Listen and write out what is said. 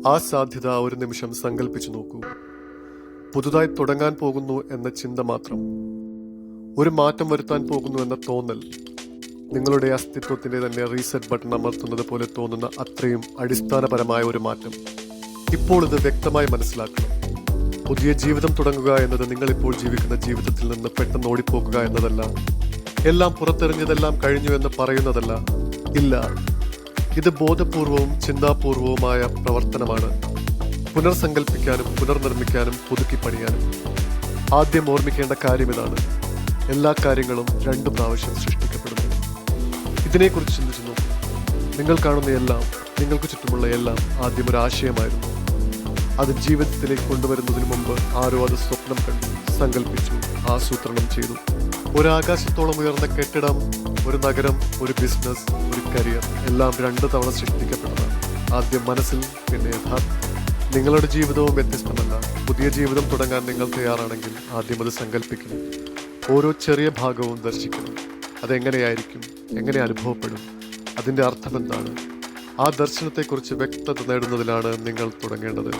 ആ സാധ്യത ഒരു നിമിഷം സങ്കല്പിച്ചു നോക്കൂ. പുതുതായി തുടങ്ങാൻ പോകുന്നു എന്ന ചിന്ത മാത്രം, ഒരു മാറ്റം വരുത്താൻ പോകുന്നു എന്ന തോന്നൽ, നിങ്ങളുടെ അസ്തിത്വത്തിന്റെ തന്നെ റീസെറ്റ് ബട്ടൺ അമർത്തുന്നത് പോലെ തോന്നുന്ന അത്രയും അടിസ്ഥാനപരമായ ഒരു മാറ്റം. ഇപ്പോൾ ഇത് വ്യക്തമായി മനസ്സിലാക്കണം. പുതിയ ജീവിതം തുടങ്ങുക എന്നത് നിങ്ങളിപ്പോൾ ജീവിക്കുന്ന ജീവിതത്തിൽ നിന്ന് പെട്ടെന്ന് ഓടിപ്പോകുക എന്നതല്ല. എല്ലാം പുറത്തെറിഞ്ഞതെല്ലാം കഴിഞ്ഞു എന്ന് പറയുന്നതല്ല. ഇല്ല, ഇത് ബോധപൂർവവും ചിന്താപൂർവവുമായ പ്രവർത്തനമാണ്. പുനർസങ്കല്പിക്കാനും പുനർനിർമ്മിക്കാനും പുതുക്കി പണിയാനും. ആദ്യം ഓർമ്മിക്കേണ്ട കാര്യം ഇതാണ്: എല്ലാ കാര്യങ്ങളും 2 പ്രാവശ്യം സൃഷ്ടിക്കപ്പെടുന്നു. ഇതിനെക്കുറിച്ച് ചിന്തിച്ചു നോക്കൂ. നിങ്ങൾ കാണുന്ന എല്ലാം, നിങ്ങൾക്ക് ചുറ്റുമുള്ള എല്ലാം ആദ്യം ഒരു ആശയമായിരുന്നു. അത് ജീവിതത്തിലേക്ക് കൊണ്ടുവരുന്നതിന് മുമ്പ് ആരോ അത് സ്വപ്നം കണ്ടു, സങ്കല്പിച്ചു, ആസൂത്രണം ചെയ്തു. ഒരു ആകാശത്തോളം ഉയർന്ന കെട്ടിടം, ഒരു നഗരം, ഒരു ബിസിനസ്, ഒരു കരിയർ എല്ലാം 2 തവണ സൃഷ്ടിക്കപ്പെട്ടതാണ്. ആദ്യം മനസ്സിൽ, പിന്നെ യഥാർത്ഥം. നിങ്ങളുടെ ജീവിതവും വ്യത്യസ്തമല്ല. പുതിയ ജീവിതം തുടങ്ങാൻ നിങ്ങൾ തയ്യാറാണെങ്കിൽ ആദ്യം അത് സങ്കല്പിക്കണം. ഓരോ ചെറിയ ഭാഗവും ദർശിക്കണം. അതെങ്ങനെയായിരിക്കും, എങ്ങനെ അനുഭവപ്പെടും, അതിൻ്റെ അർത്ഥം എന്താണ്? ആ ദർശനത്തെക്കുറിച്ച് വ്യക്തത നേടുന്നതിലാണ് നിങ്ങൾ തുടങ്ങേണ്ടത്.